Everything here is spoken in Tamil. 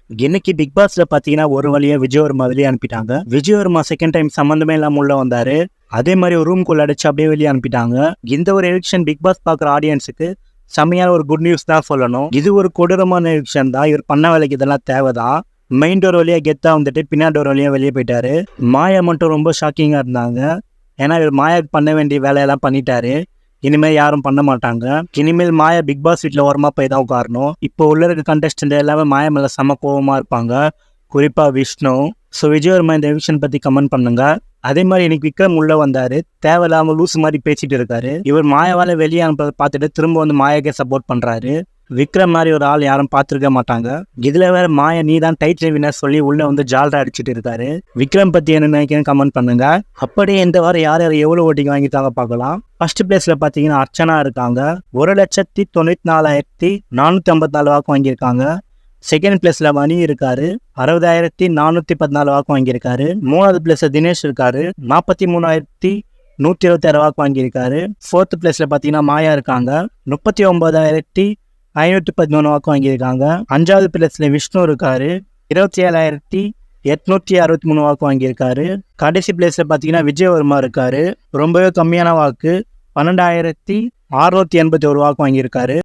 இன்னைக்கு பிக் பாஸ்ல பாத்தீங்கன்னா ஒரு வழியா விஜயவர்மா வெளியே அனுப்பிட்டாங்க. விஜயவர்மா செகண்ட் டைம் சம்பந்தமே இல்லாம உள்ள வந்தாரு. அதே மாதிரி ஒரு ரூம்குள்ள அடிச்சு அப்படியே வெளியே அனுப்பிட்டாங்க. இந்த ஒரு எலெக்ஷன் பிக் பாஸ் பாக்குற ஆடியன்ஸுக்கு செம்மையான ஒரு குட் நியூஸ் தான் சொல்லணும். இது ஒரு கொடூரமான எலெக்ஷன் தான். இவர் பண்ண வேலைக்கு இதெல்லாம் தேவைதான். மெயின் டோர் வழியா கெத்தா வந்துட்டு பின்னாடி டோர் வழியா வெளியே போயிட்டாரு. மாயா மட்டும் ரொம்ப ஷாக்கிங்கா இருந்தாங்க. ஏன்னா இவர் மாயாக்கு பண்ண வேண்டிய வேலையெல்லாம் பண்ணிட்டாரு. இனிமேல் யாரும் பண்ண மாட்டாங்க. இனிமேல் மாயா பிக் பாஸ் வீட்டில் ஓரமாக போய் தான் உட்காரணும். இப்போ உள்ள இருக்க கண்டஸ்டன்ட் எல்லாமே மாயா மேலே செம கோவமாக இருப்பாங்க. குறிப்பாக விஷ்ணு. ஸோ விஜயவர்மா இந்த விஷயம் பற்றி கமெண்ட் பண்ணுங்க. அதே மாதிரி இன்னைக்கு விக்ரம் உள்ள வந்தாரு. தேவையில்லாம லூசு மாதிரி பேசிட்டு இருக்காரு. இவர் மாயாவால வெளியே அனுப்பதை பார்த்துட்டு திரும்ப வந்து மாயாக்கே சப்போர்ட் பண்றாரு. விக்ரம் மாதிரி ஒரு ஆள் யாரும் பார்த்துருக்க மாட்டாங்க. இதுல வேற மாயா நீ தான் டைட்டில் வினர் சொல்லி உள்ள வந்து ஜால்ரா அடிச்சுட்டு இருக்காரு. விக்ரம் பத்தி என்ன நினைக்கிறேன்னு கமெண்ட் பண்ணுங்க. அப்படியே இந்த வாரம் யார் யார் எவ்வளவு ஓட்டிங் வாங்கிட்டாங்க பார்க்கலாம். ஃபர்ஸ்ட் பிளேஸ்ல பாத்தீங்கன்னா அர்ச்சனா இருக்காங்க. 1,94,454 வாக்கு வாங்கியிருக்காங்க. செகண்ட் பிளேஸ்ல மணி இருக்காரு. 60,414 வாக்கு வாங்கியிருக்காரு. மூணாவது பிளேஸ்ல தினேஷ் இருக்காரு. 43,126 வாக்கு வாங்கியிருக்காரு. ஃபோர்த் பிளேஸ்ல பாத்தீங்கன்னா மாயா இருக்காங்க. 39,513 வாக்கு வாங்கியிருக்காங்க. அஞ்சாவது பிளேஸ்ல விஷ்ணு இருக்காரு. 27,863 வாக்கு வாங்கியிருக்காரு. கடைசி பிளேஸ்ல பாத்தீங்கன்னா விஜயவர்மா இருக்காரு. ரொம்பவே கம்மியான வாக்கு, 12,681 வாக்கு வாங்கியிருக்காரு.